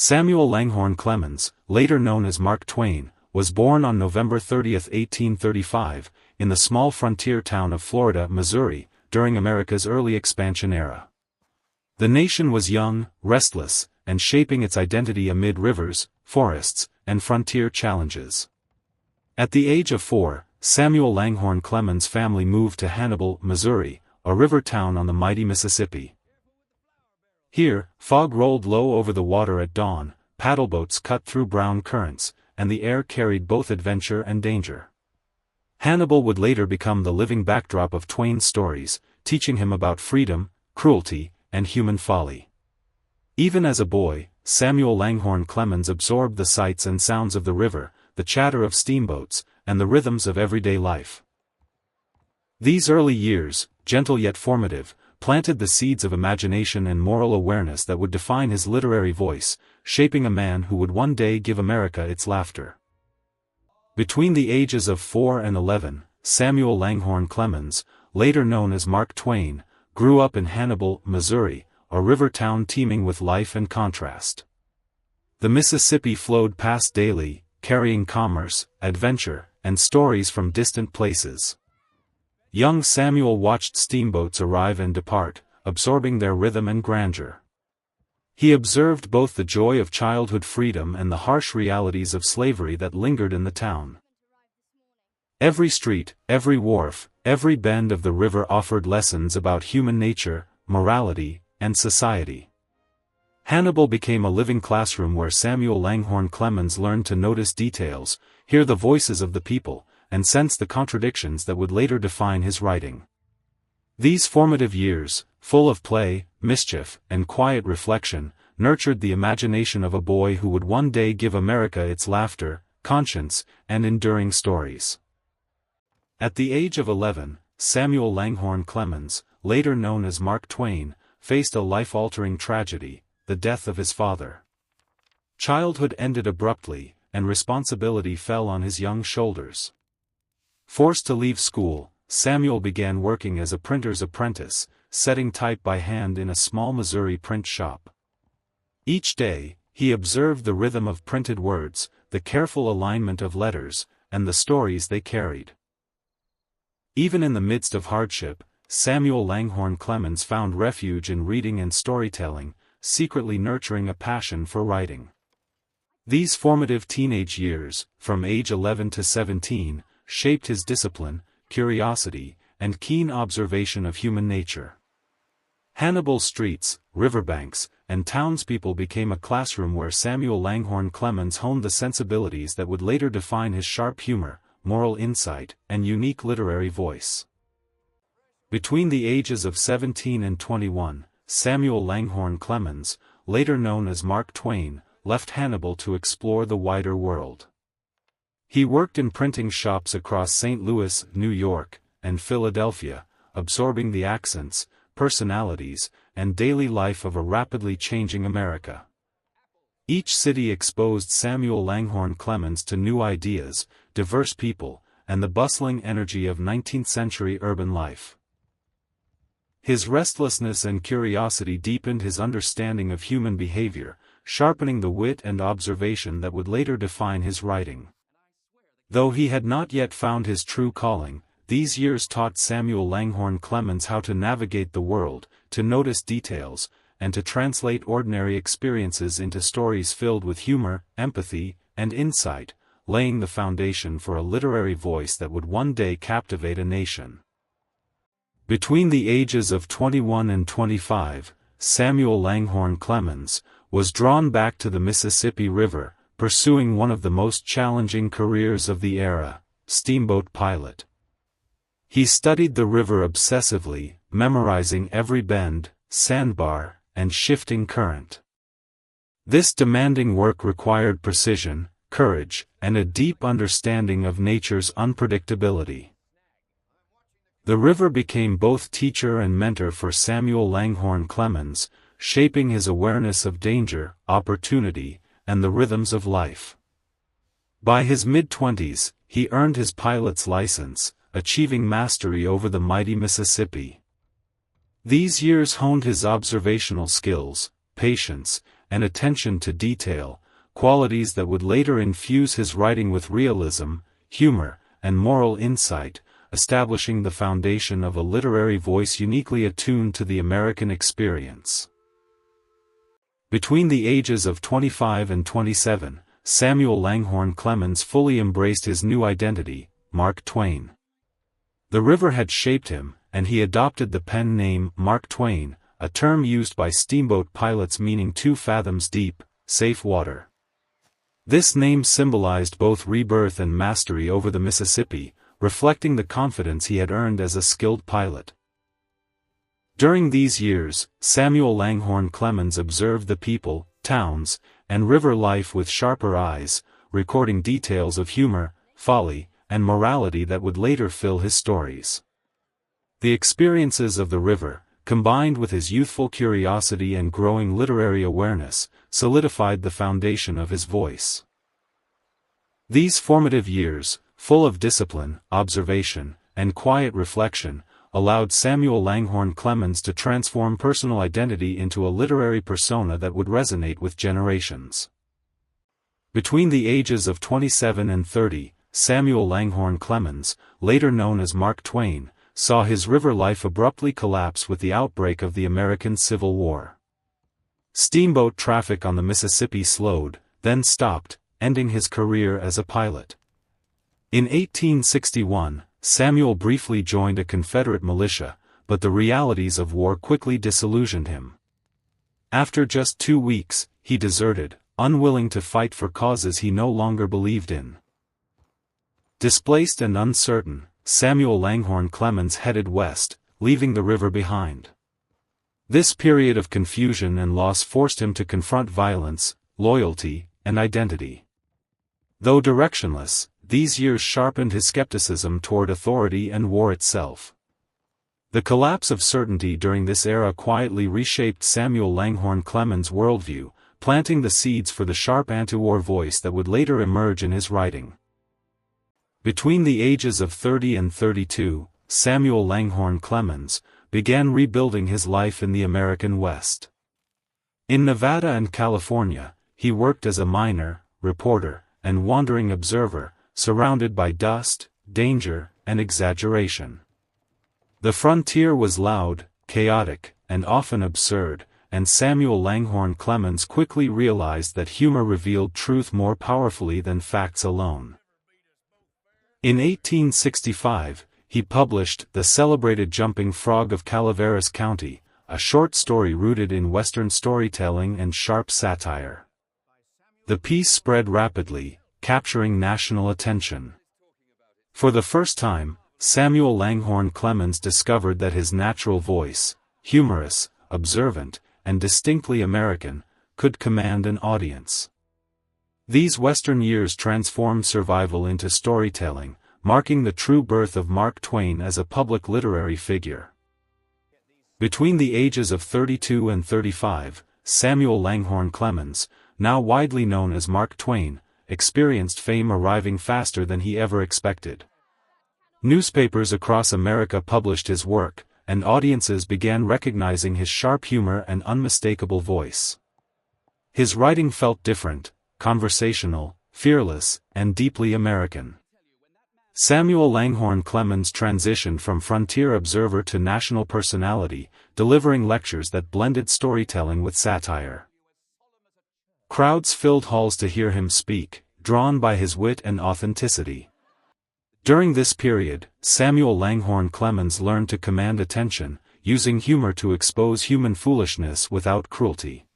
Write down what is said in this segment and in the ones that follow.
Samuel Longhorn Clemens, later known as Mark Twain, was born on November 30, 1835, in the small frontier town of Florida, Missouri, during America's early expansion era. The nation was young, restless, and shaping its identity amid rivers, forests, and frontier challenges. At the age of 4, Samuel Longhorn Clemens' family moved to Hannibal, Missouri, a river town on the mighty Mississippi. Here, fog rolled low over the water at dawn, paddleboats cut through brown currents, and the air carried both adventure and danger. Hannibal would later become the living backdrop of Twain's stories, teaching him about freedom, cruelty, and human folly. Even as a boy, Samuel Longhorn Clemens absorbed the sights and sounds of the river, the chatter of steamboats, and the rhythms of everyday life. These early years, gentle yet formative, planted the seeds of imagination and moral awareness that would define his literary voice, shaping a man who would one day give America its laughter. Between the ages of 4 and 11, Samuel Longhorn Clemens, later known as Mark Twain, grew up in Hannibal, Missouri, a river town teeming with life and contrast. The Mississippi flowed past daily, carrying commerce, adventure, and stories from distant places. Young Samuel watched steamboats arrive and depart, absorbing their rhythm and grandeur. He observed both the joy of childhood freedom and the harsh realities of slavery that lingered in the town. Every street, every wharf, every bend of the river offered lessons about human nature, morality, and society. Hannibal became a living classroom where Samuel Longhorn Clemens learned to notice details, hear the voices of the people, and sense the contradictions that would later define his writing. These formative years, full of play, mischief, and quiet reflection, nurtured the imagination of a boy who would one day give America its laughter, conscience, and enduring stories. At the age of 11, Samuel Longhorn Clemens, later known as Mark Twain, faced a life-altering tragedy, the death of his father. Childhood ended abruptly, and responsibility fell on his young shoulders. Forced to leave school, Samuel began working as a printer's apprentice, setting type by hand in a small Missouri print shop. Each day, he observed the rhythm of printed words, the careful alignment of letters, and the stories they carried. Even in the midst of hardship, Samuel Longhorn Clemens found refuge in reading and storytelling, secretly nurturing a passion for writing. These formative teenage years, from age 11 to 17, shaped his discipline, curiosity, and keen observation of human nature. Hannibal's streets, riverbanks, and townspeople became a classroom where Samuel Longhorn Clemens honed the sensibilities that would later define his sharp humor, moral insight, and unique literary voice. Between the ages of 17 and 21, Samuel Longhorn Clemens, later known as Mark Twain, left Hannibal to explore the wider world. He worked in printing shops across St. Louis, New York, and Philadelphia, absorbing the accents, personalities, and daily life of a rapidly changing America. Each city exposed Samuel Longhorn Clemens to new ideas, diverse people, and the bustling energy of 19th-century urban life. His restlessness and curiosity deepened his understanding of human behavior, sharpening the wit and observation that would later define his writing. Though he had not yet found his true calling, these years taught Samuel Longhorn Clemens how to navigate the world, to notice details, and to translate ordinary experiences into stories filled with humor, empathy, and insight, laying the foundation for a literary voice that would one day captivate a nation. Between the ages of 21 and 25, Samuel Longhorn Clemens was drawn back to the Mississippi River, pursuing one of the most challenging careers of the era, steamboat pilot. He studied the river obsessively, memorizing every bend, sandbar, and shifting current. This demanding work required precision, courage, and a deep understanding of nature's unpredictability. The river became both teacher and mentor for Samuel Longhorn Clemens, shaping his awareness of danger, opportunity, and the rhythms of life. By his mid-20s, he earned his pilot's license, achieving mastery over the mighty Mississippi. These years honed his observational skills, patience, and attention to detail, qualities that would later infuse his writing with realism, humor, and moral insight, establishing the foundation of a literary voice uniquely attuned to the American experience. Between the ages of 25 and 27, Samuel Longhorn Clemens fully embraced his new identity, Mark Twain. The river had shaped him, and he adopted the pen name Mark Twain, a term used by steamboat pilots meaning 2 fathoms deep, safe water. This name symbolized both rebirth and mastery over the Mississippi, reflecting the confidence he had earned as a skilled pilot. During these years, Samuel Longhorn Clemens observed the people, towns, and river life with sharper eyes, recording details of humor, folly, and morality that would later fill his stories. The experiences of the river, combined with his youthful curiosity and growing literary awareness, solidified the foundation of his voice. These formative years, full of discipline, observation, and quiet reflection, allowed Samuel Longhorn Clemens to transform personal identity into a literary persona that would resonate with generations. Between the ages of 27 and 30, Samuel Longhorn Clemens, later known as Mark Twain, saw his river life abruptly collapse with the outbreak of the American Civil War. Steamboat traffic on the Mississippi slowed, then stopped, ending his career as a pilot. In 1861, Samuel briefly joined a Confederate militia, but the realities of war quickly disillusioned him. After just 2 weeks, he deserted, unwilling to fight for causes he no longer believed in. Displaced and uncertain, Samuel Longhorn Clemens headed west, leaving the river behind. This period of confusion and loss forced him to confront violence, loyalty, and identity. Though directionless, these years sharpened his skepticism toward authority and war itself. The collapse of certainty during this era quietly reshaped Samuel Longhorn Clemens' worldview, planting the seeds for the sharp anti-war voice that would later emerge in his writing. Between the ages of 30 and 32, Samuel Longhorn Clemens began rebuilding his life in the American West. In Nevada and California, he worked as a miner, reporter, and wandering observer, surrounded by dust, danger, and exaggeration. The frontier was loud, chaotic, and often absurd, and Samuel Longhorn Clemens quickly realized that humor revealed truth more powerfully than facts alone. In 1865, he published The Celebrated Jumping Frog of Calaveras County, a short story rooted in Western storytelling and sharp satire. The piece spread rapidly, capturing national attention. For the first time, Samuel Longhorn Clemens discovered that his natural voice, humorous, observant, and distinctly American, could command an audience. These Western years transformed survival into storytelling, marking the true birth of Mark Twain as a public literary figure. Between the ages of 32 and 35, Samuel Longhorn Clemens, now widely known as Mark Twain, experienced fame arriving faster than he ever expected. Newspapers across America published his work, and audiences began recognizing his sharp humor and unmistakable voice. His writing felt different, conversational, fearless, and deeply American. Samuel Longhorn Clemens transitioned from frontier observer to national personality, delivering lectures that blended storytelling with satire. Crowds filled halls to hear him speak, drawn by his wit and authenticity. During this period, Samuel Longhorn Clemens learned to command attention, using humor to expose human foolishness without cruelty.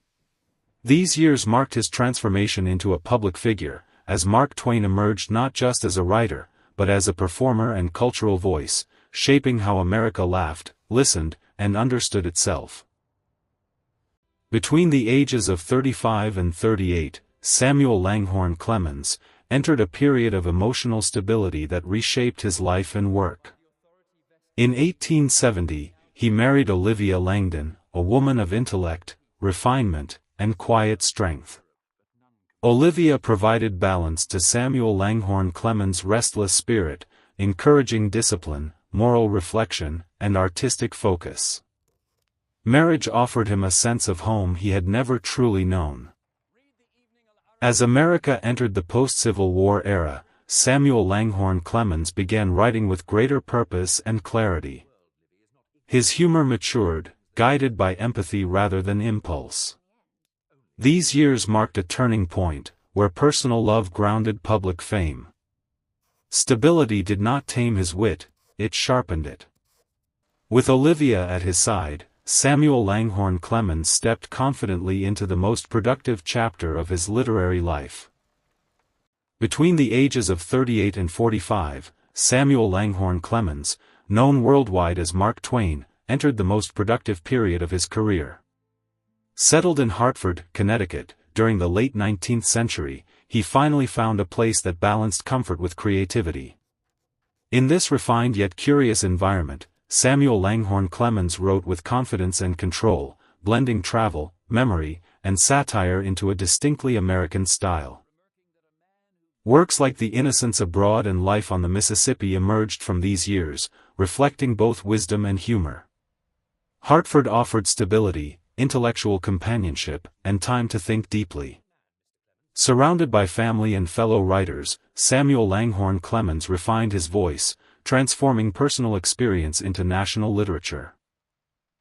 These years marked his transformation into a public figure, as Mark Twain emerged not just as a writer, but as a performer and cultural voice, shaping how America laughed, listened, and understood itself. Between the ages of 35 and 38, Samuel Longhorn Clemens entered a period of emotional stability that reshaped his life and work. In 1870, he married Olivia Langdon, a woman of intellect, refinement, and quiet strength. Olivia provided balance to Samuel Longhorn Clemens' restless spirit, encouraging discipline, moral reflection, and artistic focus. Marriage offered him a sense of home he had never truly known. As America entered the post-Civil War era, Samuel Longhorn Clemens began writing with greater purpose and clarity. His humor matured, guided by empathy rather than impulse. These years marked a turning point, where personal love grounded public fame. Stability did not tame his wit, it sharpened it. With Olivia at his side, Samuel Longhorn Clemens stepped confidently into the most productive chapter of his literary life. Between the ages of 38 and 45, Samuel Longhorn Clemens, known worldwide as Mark Twain, entered the most productive period of his career. Settled in Hartford, Connecticut, during the late 19th century, he finally found a place that balanced comfort with creativity. In this refined yet curious environment, Samuel Longhorn Clemens wrote with confidence and control, blending travel, memory, and satire into a distinctly American style. Works like The Innocents Abroad and Life on the Mississippi emerged from these years, reflecting both wisdom and humor. Hartford offered stability, intellectual companionship, and time to think deeply. Surrounded by family and fellow writers, Samuel Longhorn Clemens refined his voice, transforming personal experience into national literature.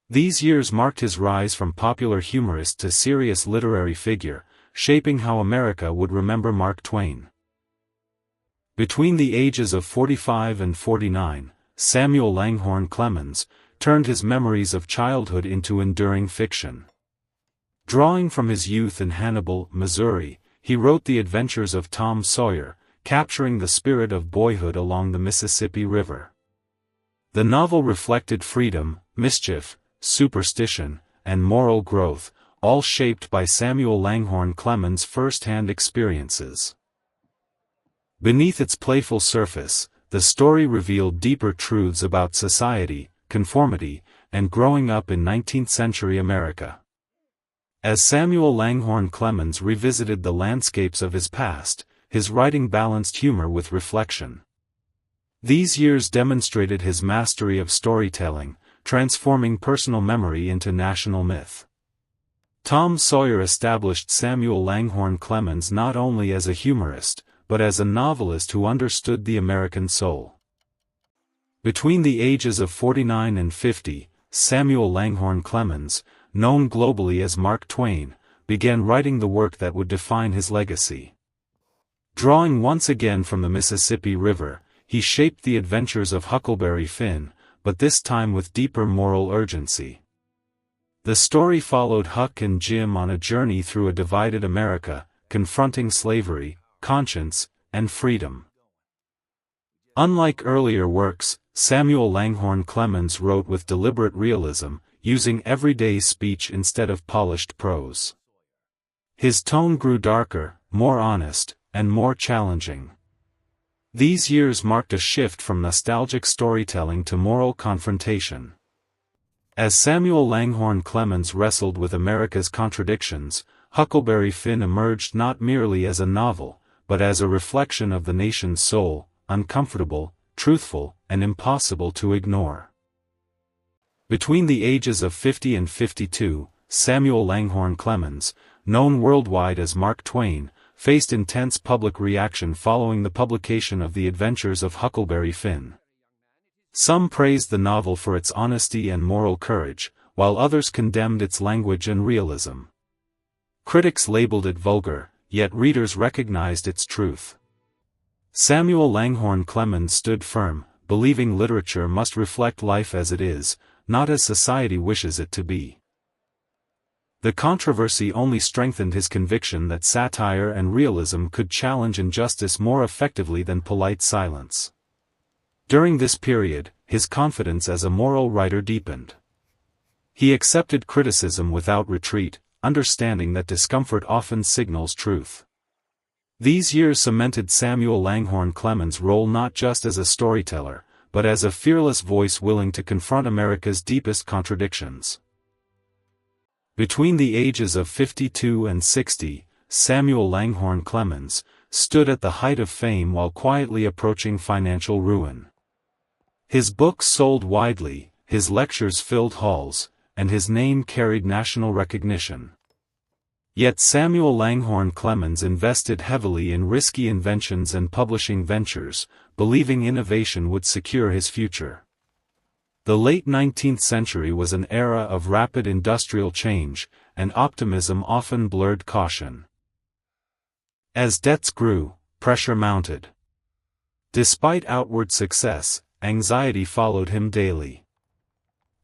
These years marked his rise from popular humorist to serious literary figure, shaping how America would remember Mark Twain. Between the ages of 45 and 49, Samuel Longhorn Clemens turned his memories of childhood into enduring fiction. Drawing from his youth in Hannibal, Missouri, he wrote The Adventures of Tom Sawyer, capturing the spirit of boyhood along the Mississippi River. The novel reflected freedom, mischief, superstition, and moral growth, all shaped by Samuel Longhorn Clemens' first-hand experiences. Beneath its playful surface, the story revealed deeper truths about society, conformity, and growing up in 19th-century America. As Samuel Longhorn Clemens revisited the landscapes of his past, his writing balanced humor with reflection. These years demonstrated his mastery of storytelling, transforming personal memory into national myth. Tom Sawyer established Samuel Longhorn Clemens not only as a humorist, but as a novelist who understood the American soul. Between the ages of 49 and 50, Samuel Longhorn Clemens, known globally as Mark Twain, began writing the work that would define his legacy. Drawing once again from the Mississippi River, he shaped the adventures of Huckleberry Finn, but this time with deeper moral urgency. The story followed Huck and Jim on a journey through a divided America, confronting slavery, conscience, and freedom. Unlike earlier works, Samuel Longhorn Clemens wrote with deliberate realism, using everyday speech instead of polished prose. His tone grew darker, more honest, and more challenging. These years marked a shift from nostalgic storytelling to moral confrontation. As Samuel Longhorn Clemens wrestled with America's contradictions, Huckleberry Finn emerged not merely as a novel, but as a reflection of the nation's soul, uncomfortable, truthful, and impossible to ignore. Between the ages of 50 and 52, Samuel Longhorn Clemens, known worldwide as Mark Twain, faced intense public reaction following the publication of The Adventures of Huckleberry Finn. Some praised the novel for its honesty and moral courage, while others condemned its language and realism. Critics labeled it vulgar, yet readers recognized its truth. Samuel Longhorn Clemens stood firm, believing literature must reflect life as it is, not as society wishes it to be. The controversy only strengthened his conviction that satire and realism could challenge injustice more effectively than polite silence. During this period, his confidence as a moral writer deepened. He accepted criticism without retreat, understanding that discomfort often signals truth. These years cemented Samuel Longhorn Clemens' role not just as a storyteller, but as a fearless voice willing to confront America's deepest contradictions. Between the ages of 52 and 60, Samuel Longhorn Clemens stood at the height of fame while quietly approaching financial ruin. His books sold widely, his lectures filled halls, and his name carried national recognition. Yet Samuel Longhorn Clemens invested heavily in risky inventions and publishing ventures, believing innovation would secure his future. The late 19th century was an era of rapid industrial change, and optimism often blurred caution. As debts grew, pressure mounted. Despite outward success, anxiety followed him daily.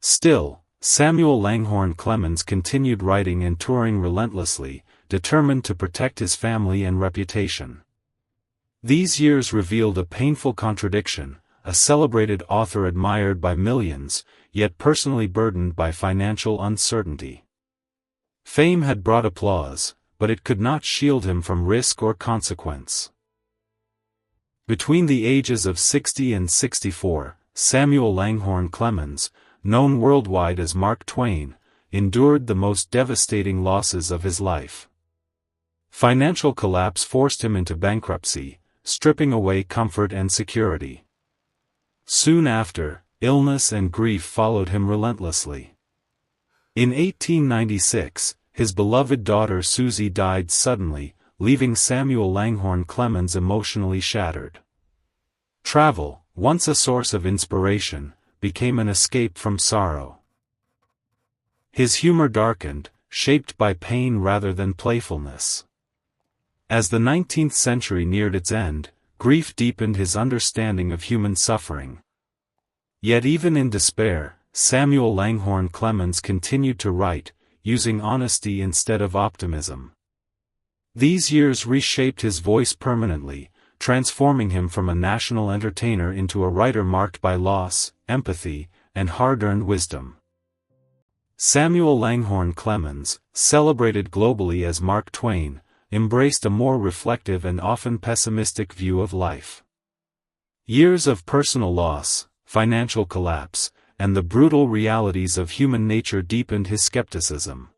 Still, Samuel Longhorn Clemens continued writing and touring relentlessly, determined to protect his family and reputation. These years revealed a painful contradiction: a celebrated author admired by millions, yet personally burdened by financial uncertainty. Fame had brought applause, but it could not shield him from risk or consequence. Between the ages of 60 and 64, Samuel Longhorn Clemens, known worldwide as Mark Twain, endured the most devastating losses of his life. Financial collapse forced him into bankruptcy, stripping away comfort and security. Soon after, illness and grief followed him relentlessly. In 1896, his beloved daughter Susie died suddenly, leaving Samuel Longhorn Clemens emotionally shattered. Travel, once a source of inspiration, became an escape from sorrow. His humor darkened, shaped by pain rather than playfulness. As the 19th century neared its end, grief deepened his understanding of human suffering. Yet even in despair, Samuel Longhorn Clemens continued to write, using honesty instead of optimism. These years reshaped his voice permanently, transforming him from a national entertainer into a writer marked by loss, empathy, and hard-earned wisdom. Samuel Longhorn Clemens, celebrated globally as Mark Twain, embraced a more reflective and often pessimistic view of life. Years of personal loss, financial collapse, and the brutal realities of human nature deepened his skepticism.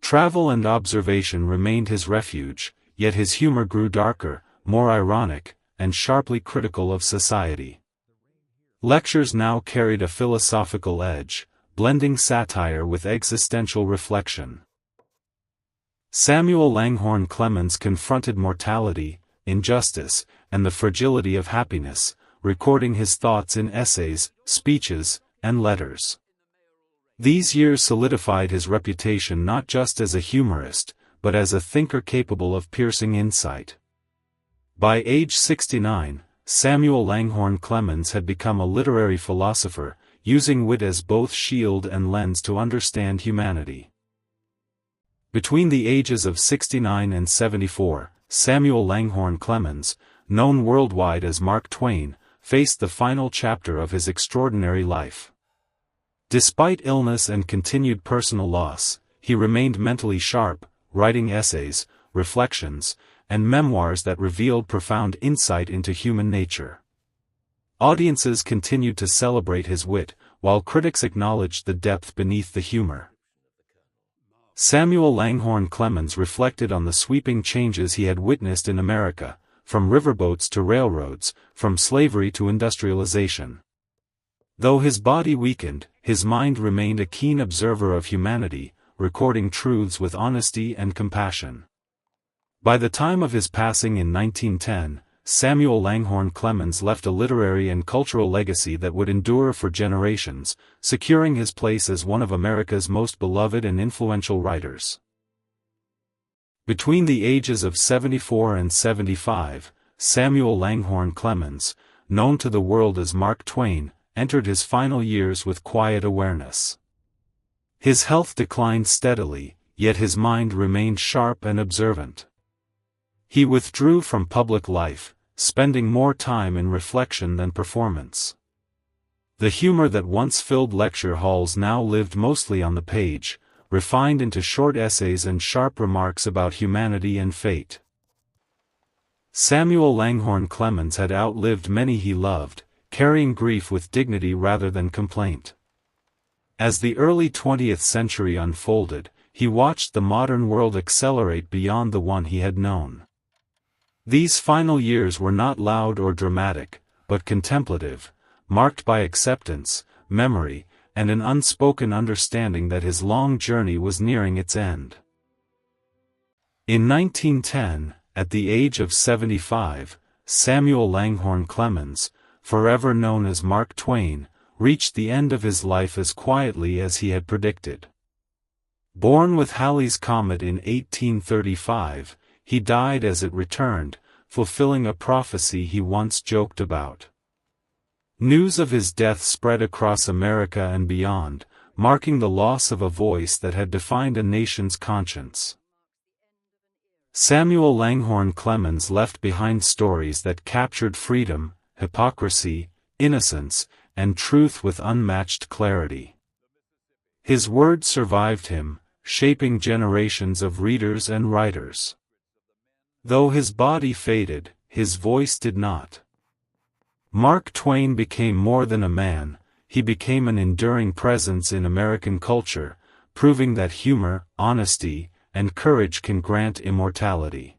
Travel and observation remained his refuge, yet his humor grew darker, more ironic, and sharply critical of society. Lectures now carried a philosophical edge, blending satire with existential reflection. Samuel Longhorn Clemens confronted mortality, injustice, and the fragility of happiness, recording his thoughts in essays, speeches, and letters. These years solidified his reputation not just as a humorist, but as a thinker capable of piercing insight. By age 69, Samuel Longhorn Clemens had become a literary philosopher, using wit as both shield and lens to understand humanity. Between the ages of 69 and 74, Samuel Longhorn Clemens, known worldwide as Mark Twain, faced the final chapter of his extraordinary life. Despite illness and continued personal loss, he remained mentally sharp, writing essays, reflections, and memoirs that revealed profound insight into human nature. Audiences continued to celebrate his wit, while critics acknowledged the depth beneath the humor. Samuel Longhorn Clemens reflected on the sweeping changes he had witnessed in America, from riverboats to railroads, from slavery to industrialization. Though his body weakened, his mind remained a keen observer of humanity, recording truths with honesty and compassion. By the time of his passing in 1910, Samuel Longhorn Clemens left a literary and cultural legacy that would endure for generations, securing his place as one of America's most beloved and influential writers. Between the ages of 74 and 75, Samuel Longhorn Clemens, known to the world as Mark Twain, entered his final years with quiet awareness. His health declined steadily, yet his mind remained sharp and observant. He withdrew from public life, spending more time in reflection than performance. The humor that once filled lecture halls now lived mostly on the page, refined into short essays and sharp remarks about humanity and fate. Samuel Longhorn Clemens had outlived many he loved, carrying grief with dignity rather than complaint. As the early 20th century unfolded, he watched the modern world accelerate beyond the one he had known. These final years were not loud or dramatic, but contemplative, marked by acceptance, memory, and an unspoken understanding that his long journey was nearing its end. In 1910, at the age of 75, Samuel Longhorn Clemens, forever known as Mark Twain, reached the end of his life as quietly as he had predicted. Born with Halley's Comet in 1835, he died as it returned, fulfilling a prophecy he once joked about. News of his death spread across America and beyond, marking the loss of a voice that had defined a nation's conscience. Samuel Longhorn Clemens left behind stories that captured freedom, hypocrisy, innocence, and truth with unmatched clarity. His words survived him, shaping generations of readers and writers. Though his body faded, his voice did not. Mark Twain became more than a man, he became an enduring presence in American culture, proving that humor, honesty, and courage can grant immortality.